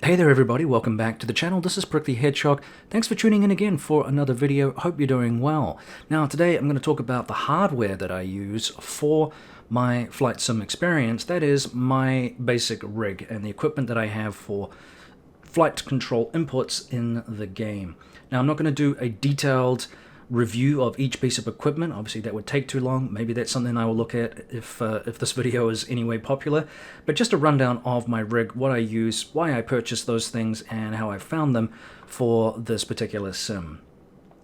Hey there everybody, welcome back to the channel. This is Prickly Hedgehog. Thanks for tuning in again for another video. Hope you're doing well. Now today I'm going to talk about the hardware that I use for my flight sim experience. That is my basic rig and the equipment that I have for flight control inputs in the game. Now I'm not going to do a detailed review of each piece of equipment. Obviously that would take too long. Maybe that's something I will look at if this video is anyway popular. But just a rundown of my rig, what I use, why I purchased those things, and how I found them for this particular sim.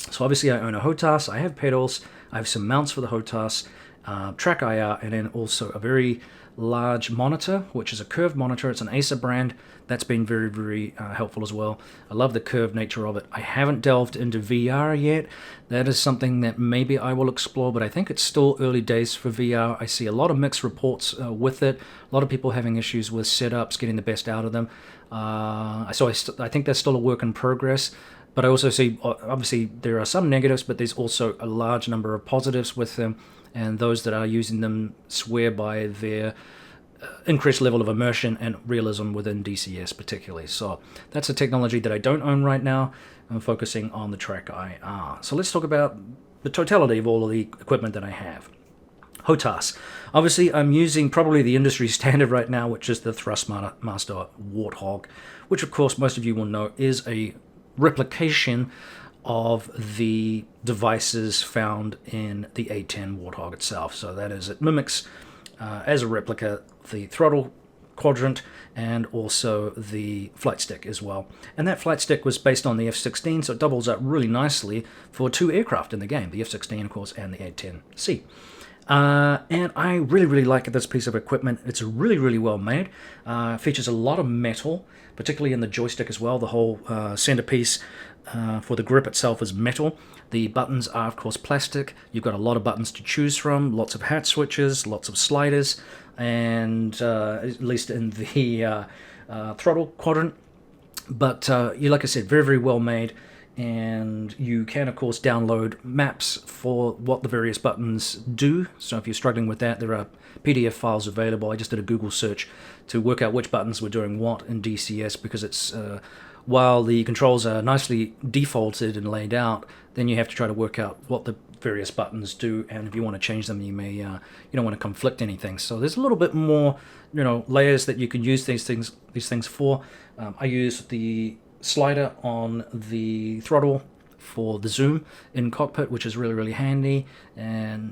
So obviously I own a HOTAS, I have pedals, I have some mounts for the HOTAS, TrackIR, and then also a very large monitor, which is a curved monitor. It's an Acer brand. That's been very helpful as well. I love the curved nature of it. I haven't delved into VR yet. That is something that maybe I will explore, but I think it's still early days for VR. I see a lot of mixed reports with it. A lot of people having issues with setups, getting the best out of them. So I think that's still a work in progress. But I also see, obviously, there are some negatives, but there's also a large number of positives with them. And those that are using them swear by their increased level of immersion and realism within DCS particularly. So that's a technology that I don't own right now. I'm focusing on the TrackIR. So let's talk about the totality of all of the equipment that I have. HOTAS. Obviously, I'm using probably the industry standard right now, which is the Thrustmaster Warthog, which of course most of you will know is a replication of the devices found in the A10 Warthog itself. So that is, it mimics as a replica the throttle quadrant and also the flight stick as well. And that flight stick was based on the F-16, so it doubles up really nicely for two aircraft in the game, the F-16 of course and the A10C. And I really like this piece of equipment. It's really well made. Features a lot of metal, particularly in the joystick as well. The whole centerpiece for the grip itself is metal. The buttons are of course plastic. You've got a lot of buttons to choose from, lots of hat switches, lots of sliders, and at least in the throttle quadrant. But like I said, very well made. And you can of course download maps for what the various buttons do. So if you're struggling with that, there are PDF files available. I just did a Google search to work out which buttons were doing what in DCS, because it's while the controls are nicely defaulted and laid out, then you have to try to work out what the various buttons do, and if you want to change them, you may you don't want to conflict anything. So there's a little bit more layers that you can use these things for. I use the slider on the throttle for the zoom in cockpit, which is really handy. And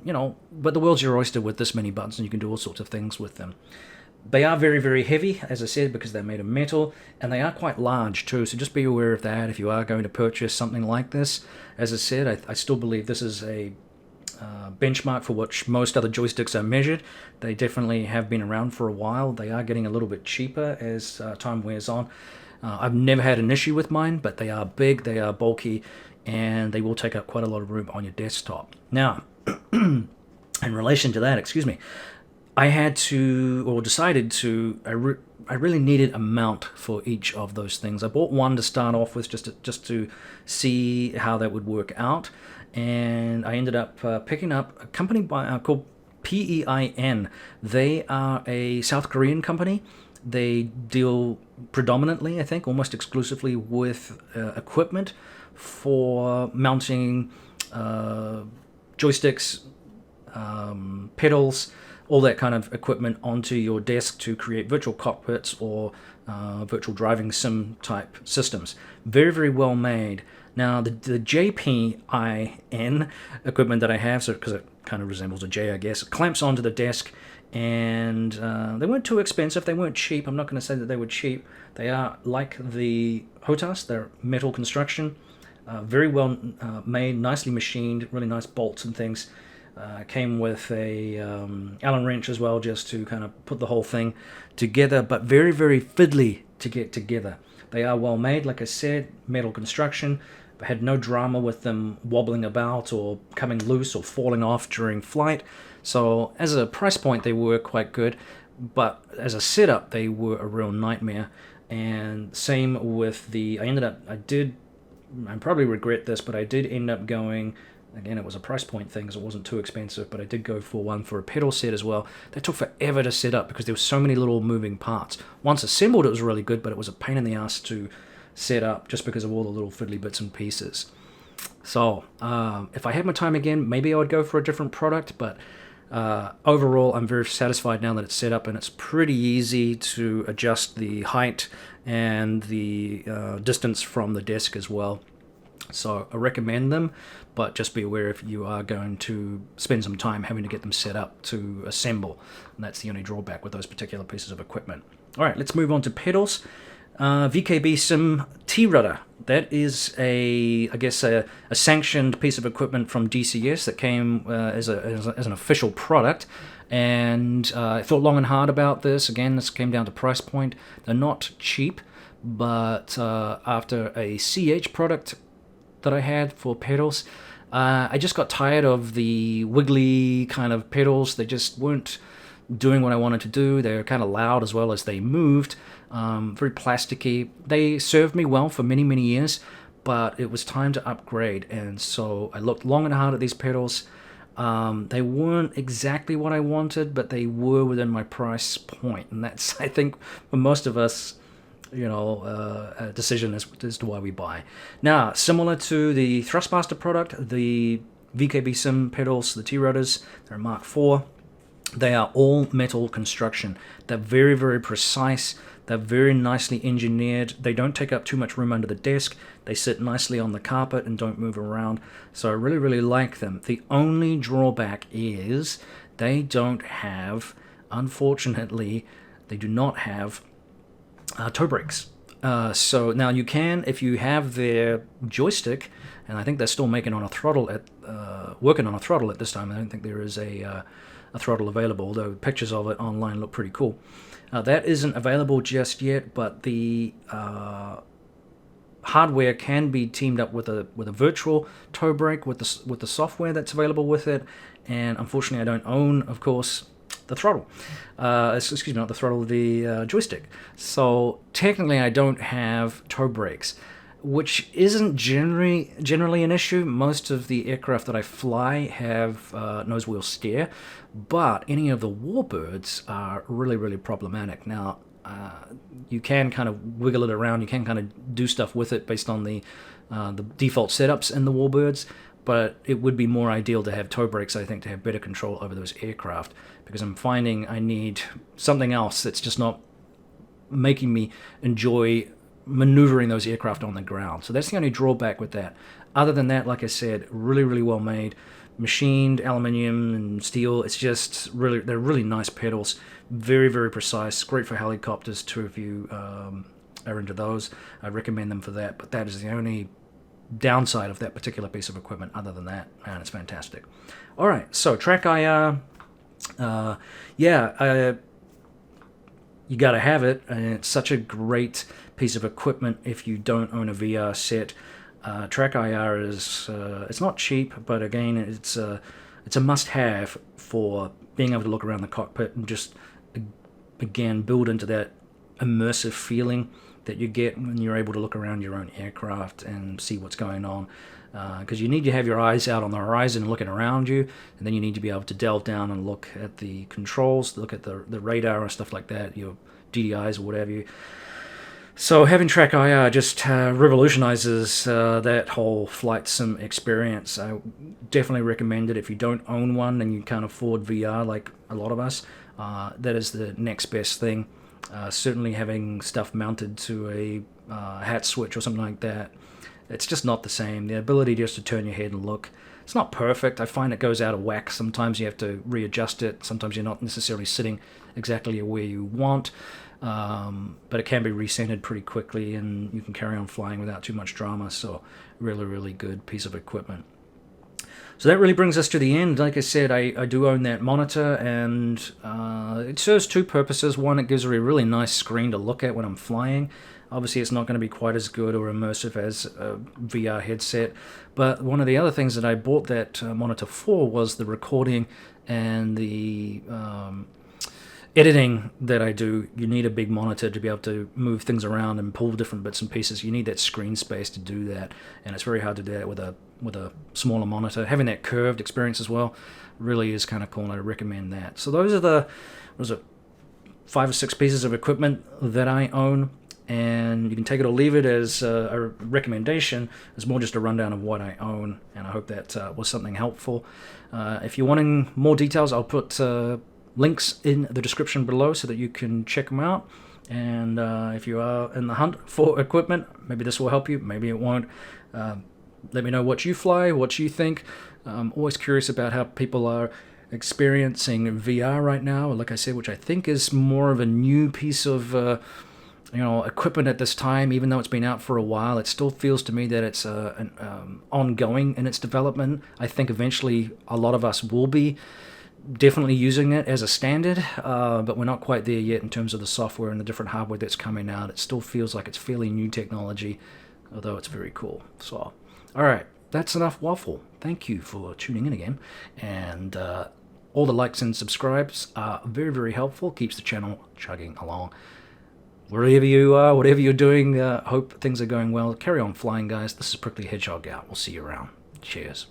but the world's your oyster with this many buttons, and you can do all sorts of things with them. They are very heavy, as I said, because they're made of metal, and they are quite large too, so just be aware of that if you are going to purchase something like this. As I said, I still believe this is a benchmark for which most other joysticks are measured. They definitely have been around for a while. They are getting a little bit cheaper as time wears on. I've never had an issue with mine, but they are big, they are bulky, and they will take up quite a lot of room on your desktop. Now, in relation to that, I had to, or decided to, I really needed a mount for each of those things. I bought one to start off with just to see how that would work out, and I ended up picking up a company called PEIN. They are a South Korean company. They deal predominantly, I think, almost exclusively with equipment for mounting joysticks, pedals, all that kind of equipment onto your desk to create virtual cockpits or virtual driving sim type systems. Very well made. Now the JPIN equipment that I have, so because it kind of resembles a J, I guess, it clamps onto the desk. And they weren't too expensive, they weren't cheap. I'm not going to say that they were cheap. They are like the HOTAS, they're metal construction, very well made, nicely machined, really nice bolts and things. Came with a Allen wrench as well, just to kind of put the whole thing together, but very fiddly to get together. They are well made, like I said, metal construction. I had no drama with them wobbling about or coming loose or falling off during flight. So as a price point, they were quite good, but as a setup, they were a real nightmare. And same with the, I probably regret this, but I did end up going Again, it was a price point thing because it wasn't too expensive, but I did go for one for a pedal set as well. That took forever to set up because there were so many little moving parts. Once assembled, it was really good, but it was a pain in the ass to set up just because of all the little fiddly bits and pieces. So if I had my time again, maybe I would go for a different product, but overall I'm very satisfied now that it's set up, and it's pretty easy to adjust the height and the distance from the desk as well. So I recommend them, but just be aware if you are going to spend some time having to get them set up to assemble, and that's the only drawback with those particular pieces of equipment. All right, let's move on to pedals. VKB Sim T-Rudder. That is I guess a sanctioned piece of equipment from DCS that came as an official product. And I thought long and hard about this. Again, this came down to price point. They're not cheap, but after a CH product that I had for pedals, I just got tired of the wiggly kind of pedals. They just weren't doing what I wanted to do. They were kind of loud as well as they moved. Very plasticky. They served me well for many, many years, but it was time to upgrade. And so I looked long and hard at these pedals. They weren't exactly what I wanted, but they were within my price point. And that's, I think, for most of us, a decision as to why we buy. Now, similar to the Thrustmaster product, the VKB Sim pedals, the T-Rudders, they're Mk.IV. They are all metal construction. They're very, very precise. They're very nicely engineered. They don't take up too much room under the desk. They sit nicely on the carpet and don't move around. So I really, really like them. The only drawback is they don't have, unfortunately, they do not have toe brakes. So now you can, if you have their joystick, and I think they're still making on a throttle working on a throttle at this time. I don't think there is a throttle available, although pictures of it online look pretty cool. That isn't available just yet, but the hardware can be teamed up with a virtual toe brake with the software that's available with it. And unfortunately, I don't own, of course, the throttle. Excuse me, not the throttle, the joystick. So technically, I don't have toe brakes, which isn't generally an issue. Most of the aircraft that I fly have nose wheel steer, but any of the warbirds are really, really problematic. Now, you can kind of wiggle it around. You can kind of do stuff with it based on the default setups in the warbirds, but it would be more ideal to have toe brakes, I think, to have better control over those aircraft, because I'm finding I need something else that's just not making me enjoy maneuvering those aircraft on the ground. So that's the only drawback with that. Other than that, like I said, really, really well made. Machined aluminium and steel. It's just really, they're really nice pedals. Very, very precise. Great for helicopters too if you are into those. I recommend them for that, but that is the only downside of that particular piece of equipment. Other than that, man, it's fantastic. All right, so TrackIR, you got to have it, and it's such a great piece of equipment if you don't own a VR set. TrackIR is it's not cheap, but again, it's a must-have for being able to look around the cockpit and just again build into that immersive feeling that you get when you're able to look around your own aircraft and see what's going on. Because you need to have your eyes out on the horizon and looking around you, and then you need to be able to delve down and look at the controls, look at the radar and stuff like that, your DDIs or whatever. So having TrackIR just revolutionizes that whole flight sim experience. I definitely recommend it if you don't own one and you can't afford VR like a lot of us. That is the next best thing. Certainly having stuff mounted to a hat switch or something like that, it's just not the same. The ability just to turn your head and look, it's not perfect. I find it goes out of whack. Sometimes you have to readjust it. Sometimes you're not necessarily sitting exactly where you want. But it can be recentered pretty quickly and you can carry on flying without too much drama. So really, really good piece of equipment. So that really brings us to the end. Like I said, I do own that monitor, and it serves two purposes. One, it gives me a really nice screen to look at when I'm flying. Obviously, it's not going to be quite as good or immersive as a VR headset. But one of the other things that I bought that monitor for was the recording and the editing that I do, you need a big monitor to be able to move things around and pull different bits and pieces. You need that screen space to do that, and it's very hard to do that with a smaller monitor. Having that curved experience as well really is kind of cool, and I recommend that. So those are the 5 or 6 pieces of equipment that I own, and you can take it or leave it as a recommendation. It's more just a rundown of what I own, and I hope that was something helpful. If you're wanting more details, I'll put links in the description below so that you can check them out. And if you are in the hunt for equipment, maybe this will help you, maybe it won't. Let me know what you fly, what you think. I'm always curious about how people are experiencing VR right now, like I said, which I think is more of a new piece of equipment at this time. Even though it's been out for a while, it still feels to me that it's ongoing in its development. I think eventually a lot of us will be definitely using it as a standard, but we're not quite there yet in terms of the software and the different hardware that's coming out. It still feels like it's fairly new technology, although it's very cool. So, all right, that's enough waffle. Thank you for tuning in again, and all the likes and subscribes are very, very helpful. Keeps the channel chugging along. Wherever you are, whatever you're doing, hope things are going well. Carry on flying, guys. This is Prickly Hedgehog out. We'll see you around. Cheers.